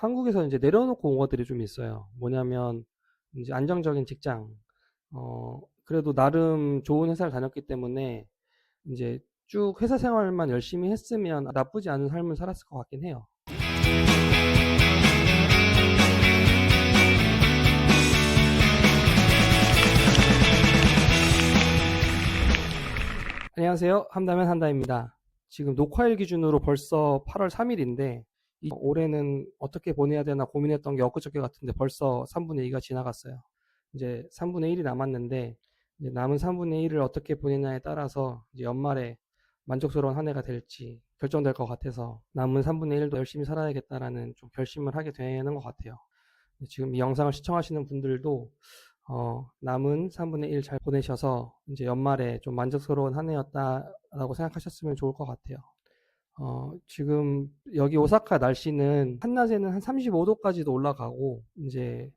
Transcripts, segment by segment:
한국에서 이제 내려놓고 온 것들이 좀 있어요. 뭐냐면 이제 안정적인 직장, 그래도 나름 좋은 회사를 다녔기 때문에 이제 쭉 회사 생활만 열심히 했으면 나쁘지 않은 삶을 살았을 것 같긴 해요. 안녕하세요. 한다면 한다입니다. 지금 녹화일 기준으로 벌써 8월 3일인데 올해는 어떻게 보내야 되나 고민했던 게 엊그저께 같은데 벌써 3분의 2가 지나갔어요. 이제 3분의 1이 남았는데 이제 남은 3분의 1을 어떻게 보내냐에 따라서 이제 연말에 만족스러운 한 해가 될지 결정될 것 같아서 남은 3분의 1도 열심히 살아야겠다라는 좀 결심을 하게 되는 것 같아요. 지금 이 영상을 시청하시는 분들도 남은 3분의 1 잘 보내셔서 이제 연말에 좀 만족스러운 한 해였다라고 생각하셨으면 좋을 것 같아요. 지금 여기 오사카 날씨는 한낮에는 한 35도까지도 올라가고 이제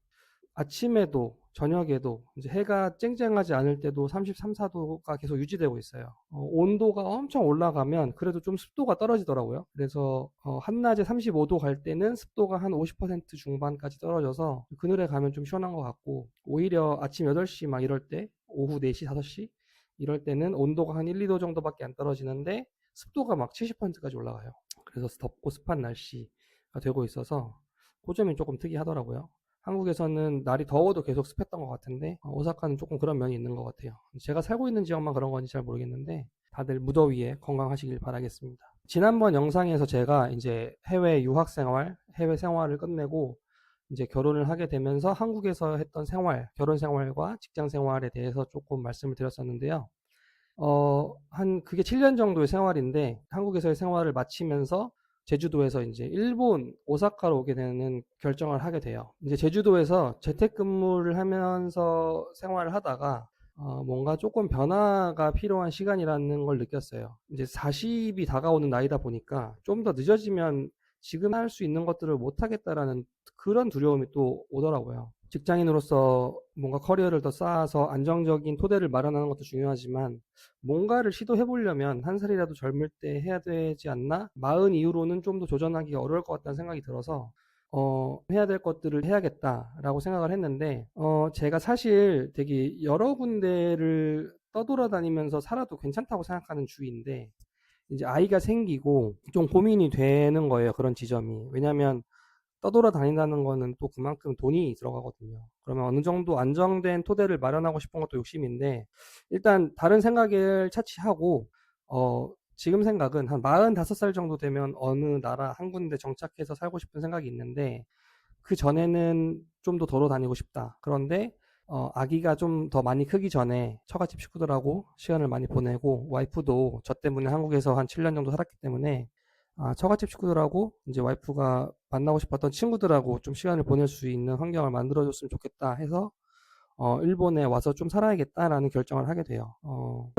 아침에도 저녁에도 이제 해가 쨍쨍하지 않을 때도 33, 4도가 계속 유지되고 있어요. 온도가 엄청 올라가면 그래도 좀 습도가 떨어지더라고요. 그래서 한낮에 35도 갈 때는 습도가 한 50% 중반까지 떨어져서 그늘에 가면 좀 시원한 것 같고, 오히려 아침 8시 막 이럴 때, 오후 4시, 5시 이럴 때는 온도가 한 1, 2도 정도밖에 안 떨어지는데 습도가 막 70%까지 올라가요. 그래서 덥고 습한 날씨가 되고 있어서 그 점이 조금 특이하더라고요. 한국에서는 날이 더워도 계속 습했던 것 같은데 오사카는 조금 그런 면이 있는 것 같아요. 제가 살고 있는 지역만 그런 건지 잘 모르겠는데 다들 무더위에 건강하시길 바라겠습니다. 지난번 영상에서 제가 이제 해외 유학 생활, 해외 생활을 끝내고 이제 결혼을 하게 되면서 한국에서 했던 생활, 결혼 생활과 직장 생활에 대해서 조금 말씀을 드렸었는데요. 그게 7년 정도의 생활인데 한국에서의 생활을 마치면서 제주도에서 이제 일본 오사카로 오게 되는 결정을 하게 돼요. 이제 제주도에서 재택근무를 하면서 생활을 하다가 뭔가 조금 변화가 필요한 시간이라는 걸 느꼈어요. 이제 40이 다가오는 나이다 보니까 좀 더 늦어지면 지금 할 수 있는 것들을 못 하겠다라는 그런 두려움이 또 오더라고요. 직장인으로서 뭔가 커리어를 더 쌓아서 안정적인 토대를 마련하는 것도 중요하지만 뭔가를 시도해 보려면 한 살이라도 젊을 때 해야 되지 않나? 40 이후로는 좀 더 도전하기가 어려울 것 같다는 생각이 들어서 해야 될 것들을 해야겠다라고 생각을 했는데 제가 사실 되게 여러 군데를 떠돌아다니면서 살아도 괜찮다고 생각하는 주의인데 이제 아이가 생기고 좀 고민이 되는 거예요. 그런 지점이. 왜냐하면 떠돌아다닌다는 거는 또 그만큼 돈이 들어가거든요. 그러면 어느 정도 안정된 토대를 마련하고 싶은 것도 욕심인데 일단 다른 생각을 차치하고 지금 생각은 한 45살 정도 되면 어느 나라 한 군데 정착해서 살고 싶은 생각이 있는데 그 전에는 좀 더 돌아다니고 싶다. 그런데 아기가 좀 더 많이 크기 전에 처갓집 식구들하고 시간을 많이 보내고 와이프도 저 때문에 한국에서 한 7년 정도 살았기 때문에 처갓집 식구들하고 이제 와이프가 만나고 싶었던 친구들하고 좀 시간을 보낼 수 있는 환경을 만들어줬으면 좋겠다 해서 일본에 와서 좀 살아야겠다라는 결정을 하게 돼요.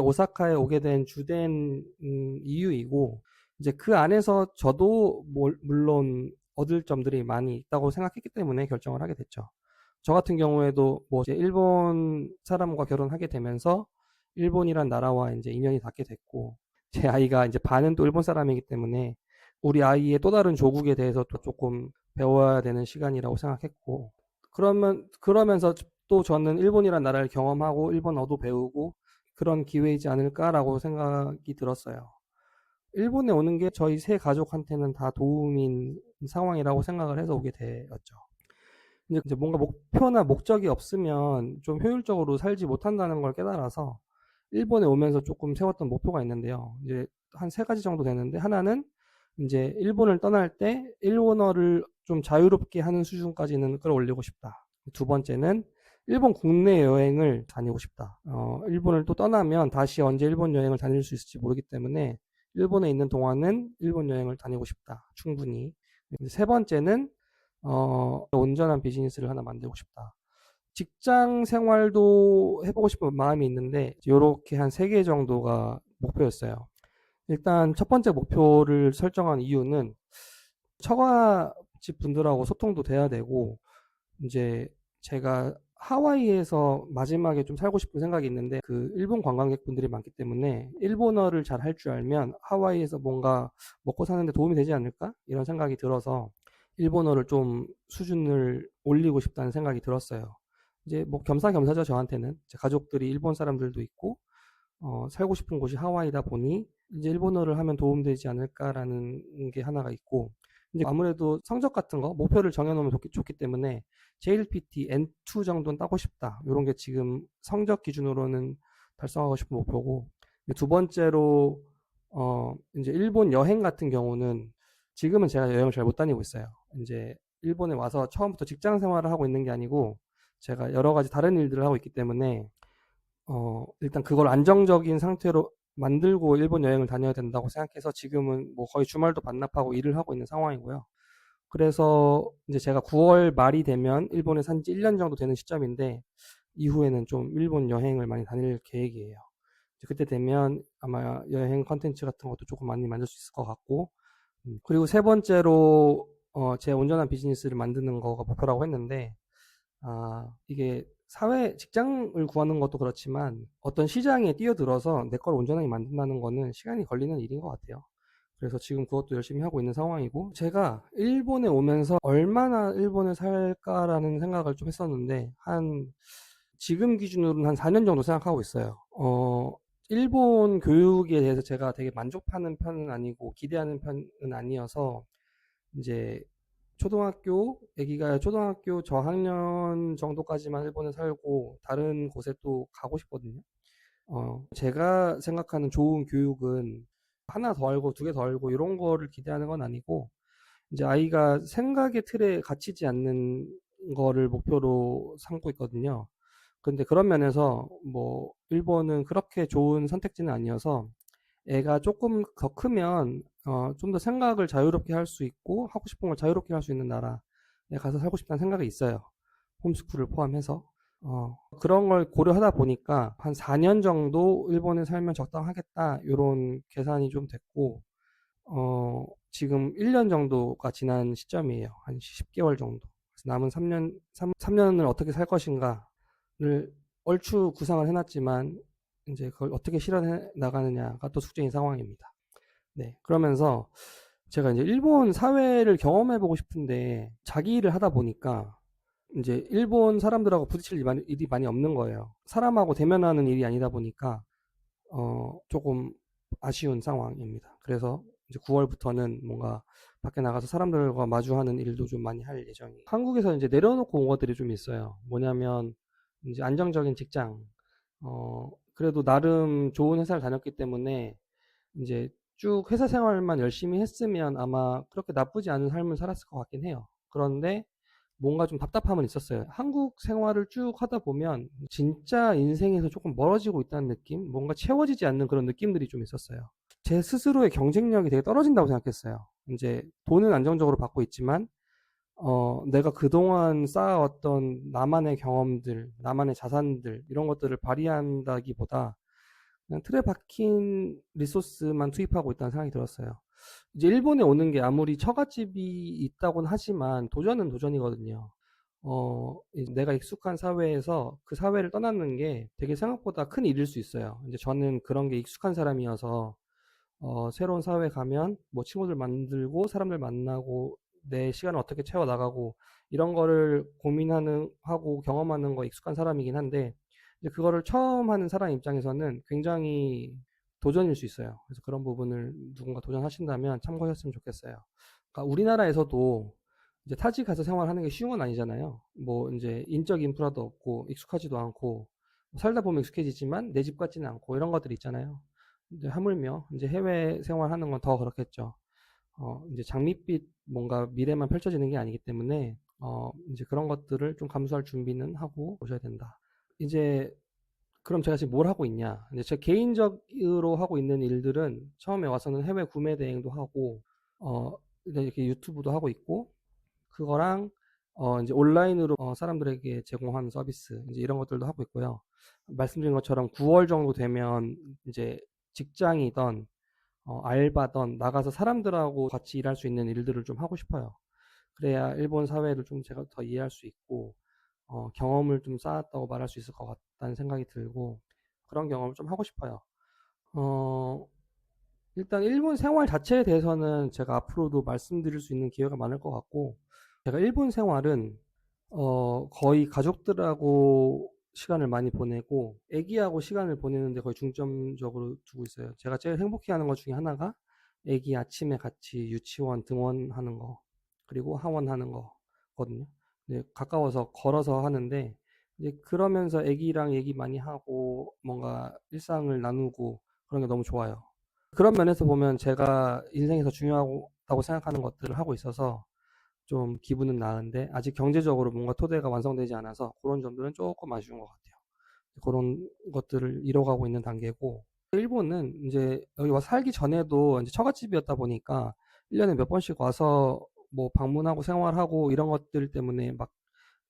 오사카에 오게 된 주된 이유이고 이제 그 안에서 저도 물론 얻을 점들이 많이 있다고 생각했기 때문에 결정을 하게 됐죠. 저 같은 경우에도 뭐 이제 일본 사람과 결혼하게 되면서 일본이란 나라와 이제 인연이 닿게 됐고 제 아이가 이제 반은 또 일본 사람이기 때문에 우리 아이의 또 다른 조국에 대해서 또 조금 배워야 되는 시간이라고 생각했고 그러면서 또 저는 일본이란 나라를 경험하고 일본어도 배우고 그런 기회이지 않을까라고 생각이 들었어요. 일본에 오는 게 저희 세 가족한테는 다 도움인 상황이라고 생각을 해서 오게 되었죠. 이제 뭔가 목표나 목적이 없으면 좀 효율적으로 살지 못한다는 걸 깨달아서 일본에 오면서 조금 세웠던 목표가 있는데요. 이제 한 세 가지 정도 되는데 하나는 이제 일본을 떠날 때 일본어를 좀 자유롭게 하는 수준까지는 끌어올리고 싶다. 두 번째는 일본 국내 여행을 다니고 싶다. 일본을 또 떠나면 다시 언제 일본 여행을 다닐 수 있을지 모르기 때문에 일본에 있는 동안은 일본 여행을 다니고 싶다. 충분히. 세 번째는 온전한 비즈니스를 하나 만들고 싶다. 직장 생활도 해보고 싶은 마음이 있는데 이렇게 한 3개 정도가 목표였어요. 일단 첫 번째 목표를 설정한 이유는 처가집 분들하고 소통도 돼야 되고 이제 제가 하와이에서 마지막에 좀 살고 싶은 생각이 있는데 그 일본 관광객분들이 많기 때문에 일본어를 잘 할 줄 알면 하와이에서 뭔가 먹고 사는데 도움이 되지 않을까? 이런 생각이 들어서 일본어를 좀 수준을 올리고 싶다는 생각이 들었어요. 이제 뭐 겸사겸사죠, 저한테는. 제 가족들이 일본 사람들도 있고, 살고 싶은 곳이 하와이다 보니 이제 일본어를 하면 도움되지 않을까라는 게 하나가 있고, 이제 아무래도 성적 같은 거 목표를 정해놓으면 좋기 때문에 JLPT N2 정도는 따고 싶다. 이런 게 지금 성적 기준으로는 달성하고 싶은 목표고, 두 번째로 이제 일본 여행 같은 경우는 지금은 제가 여행을 잘 못 다니고 있어요. 이제 일본에 와서 처음부터 직장 생활을 하고 있는 게 아니고 제가 여러 가지 다른 일들을 하고 있기 때문에 일단 그걸 안정적인 상태로 만들고 일본 여행을 다녀야 된다고 생각해서 지금은 뭐 거의 주말도 반납하고 일을 하고 있는 상황이고요. 그래서 이제 제가 9월 말이 되면 일본에 산지 1년 정도 되는 시점인데 이후에는 좀 일본 여행을 많이 다닐 계획이에요. 그때 되면 아마 여행 컨텐츠 같은 것도 조금 많이 만들 수 있을 것 같고, 그리고 세 번째로 제 온전한 비즈니스를 만드는 거가 목표라고 했는데, 이게 사회 직장을 구하는 것도 그렇지만 어떤 시장에 뛰어들어서 내 걸 온전하게 만든다는 거는 시간이 걸리는 일인 것 같아요. 그래서 지금 그것도 열심히 하고 있는 상황이고, 제가 일본에 오면서 얼마나 일본에 살까라는 생각을 좀 했었는데 지금 기준으로는 한 4년 정도 생각하고 있어요. 일본 교육에 대해서 제가 되게 만족하는 편은 아니고 기대하는 편은 아니어서 이제 애기가 초등학교 저학년 정도까지만 일본에 살고 다른 곳에 또 가고 싶거든요. 제가 생각하는 좋은 교육은 하나 더 알고 두 개 더 알고 이런 거를 기대하는 건 아니고, 이제 아이가 생각의 틀에 갇히지 않는 거를 목표로 삼고 있거든요. 근데 그런 면에서 뭐 일본은 그렇게 좋은 선택지는 아니어서 애가 조금 더 크면 좀 더 생각을 자유롭게 할 수 있고 하고 싶은 걸 자유롭게 할 수 있는 나라에 가서 살고 싶다는 생각이 있어요. 홈스쿨을 포함해서. 그런 걸 고려하다 보니까 한 4년 정도 일본에 살면 적당하겠다 이런 계산이 좀 됐고, 지금 1년 정도가 지난 시점이에요. 한 10개월 정도. 그래서 남은 3년을 어떻게 살 것인가를 얼추 구상을 해놨지만 이제 그걸 어떻게 실현해 나가느냐가 또 숙제인 상황입니다. 네, 그러면서 제가 이제 일본 사회를 경험해보고 싶은데 자기 일을 하다 보니까 이제 일본 사람들하고 부딪힐 일이 많이 없는 거예요. 사람하고 대면하는 일이 아니다 보니까 조금 아쉬운 상황입니다. 그래서 이제 9월부터는 뭔가 밖에 나가서 사람들과 마주하는 일도 좀 많이 할 예정이에요. 한국에서 이제 내려놓고 온 것들이 좀 있어요. 뭐냐면 이제 안정적인 직장, 그래도 나름 좋은 회사를 다녔기 때문에 이제 쭉 회사 생활만 열심히 했으면 아마 그렇게 나쁘지 않은 삶을 살았을 것 같긴 해요. 그런데 뭔가 좀 답답함은 있었어요. 한국 생활을 쭉 하다 보면 진짜 인생에서 조금 멀어지고 있다는 느낌? 뭔가 채워지지 않는 그런 느낌들이 좀 있었어요. 제 스스로의 경쟁력이 되게 떨어진다고 생각했어요. 이제 돈은 안정적으로 받고 있지만 내가 그동안 쌓아왔던 나만의 경험들, 나만의 자산들, 이런 것들을 발휘한다기보다 그냥 틀에 박힌 리소스만 투입하고 있다는 생각이 들었어요. 이제 일본에 오는 게 아무리 처갓집이 있다곤 하지만 도전은 도전이거든요. 내가 익숙한 사회에서 그 사회를 떠나는 게 되게 생각보다 큰 일일 수 있어요. 이제 저는 그런 게 익숙한 사람이어서 새로운 사회에 가면 뭐 친구들 만들고 사람들 만나고 내 시간을 어떻게 채워 나가고 이런 거를 하고 경험하는 거 익숙한 사람이긴 한데 이제 그거를 처음 하는 사람 입장에서는 굉장히 도전일 수 있어요. 그래서 그런 부분을 누군가 도전하신다면 참고하셨으면 좋겠어요. 그러니까 우리나라에서도 이제 타지 가서 생활하는 게 쉬운 건 아니잖아요. 뭐 이제 인적 인프라도 없고 익숙하지도 않고 살다 보면 익숙해지지만 내 집 같지는 않고 이런 것들이 있잖아요. 이제 하물며 이제 해외 생활하는 건 더 그렇겠죠. 이제 장밋빛 뭔가 미래만 펼쳐지는 게 아니기 때문에 이제 그런 것들을 좀 감수할 준비는 하고 오셔야 된다. 이제 그럼 제가 지금 뭘 하고 있냐? 이제 제 개인적으로 하고 있는 일들은 처음에 와서는 해외 구매 대행도 하고 이렇게 유튜브도 하고 있고 그거랑 이제 온라인으로 사람들에게 제공하는 서비스 이제 이런 것들도 하고 있고요. 말씀드린 것처럼 9월 정도 되면 이제 직장이던 알바던 나가서 사람들하고 같이 일할 수 있는 일들을 좀 하고 싶어요. 그래야 일본 사회를 좀 제가 더 이해할 수 있고 경험을 좀 쌓았다고 말할 수 있을 것 같다는 생각이 들고 그런 경험을 좀 하고 싶어요. 어, 일단 일본 생활 자체에 대해서는 제가 앞으로도 말씀드릴 수 있는 기회가 많을 것 같고, 제가 일본 생활은 거의 가족들하고 시간을 많이 보내고 애기하고 시간을 보내는데 거의 중점적으로 두고 있어요. 제가 제일 행복해하는 것 중에 하나가 애기 아침에 같이 유치원 등원하는 거, 그리고 하원하는 거거든요. 네, 가까워서 걸어서 하는데, 이제 그러면서 애기랑 얘기 많이 하고 뭔가 일상을 나누고 그런 게 너무 좋아요. 그런 면에서 보면 제가 인생에서 중요하다고 생각하는 것들을 하고 있어서 좀 기분은 나은데, 아직 경제적으로 뭔가 토대가 완성되지 않아서 그런 점들은 조금 아쉬운 것 같아요. 그런 것들을 이뤄가고 있는 단계고, 일본은 이제 여기 와서 살기 전에도 이제 처갓집이었다 보니까 1년에 몇 번씩 와서 뭐 방문하고 생활하고 이런 것들 때문에 막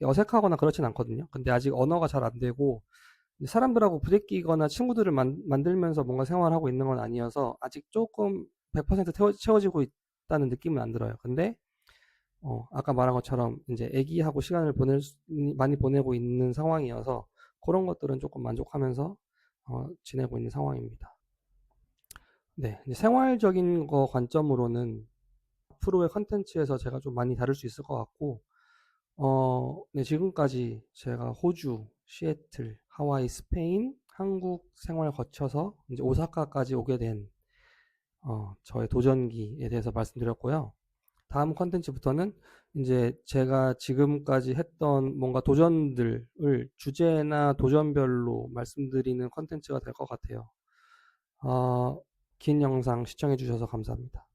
어색하거나 그렇진 않거든요. 근데 아직 언어가 잘 안 되고 사람들하고 부대끼거나 친구들을 만들면서 뭔가 생활하고 있는 건 아니어서 아직 조금 100% 채워지고 있다는 느낌은 안 들어요. 근데 아까 말한 것처럼 이제 애기하고 시간을 많이 보내고 있는 상황이어서 그런 것들은 조금 만족하면서 지내고 있는 상황입니다. 네, 이제 생활적인 거 관점으로는 앞으로의 컨텐츠에서 제가 좀 많이 다룰 수 있을 것 같고, 네, 지금까지 제가 호주, 시애틀, 하와이, 스페인, 한국 생활 거쳐서 이제 오사카까지 오게 된 저의 도전기에 대해서 말씀드렸고요. 다음 컨텐츠부터는 이제 제가 지금까지 했던 뭔가 도전들을 주제나 도전별로 말씀드리는 컨텐츠가 될 것 같아요. 긴 영상 시청해 주셔서 감사합니다.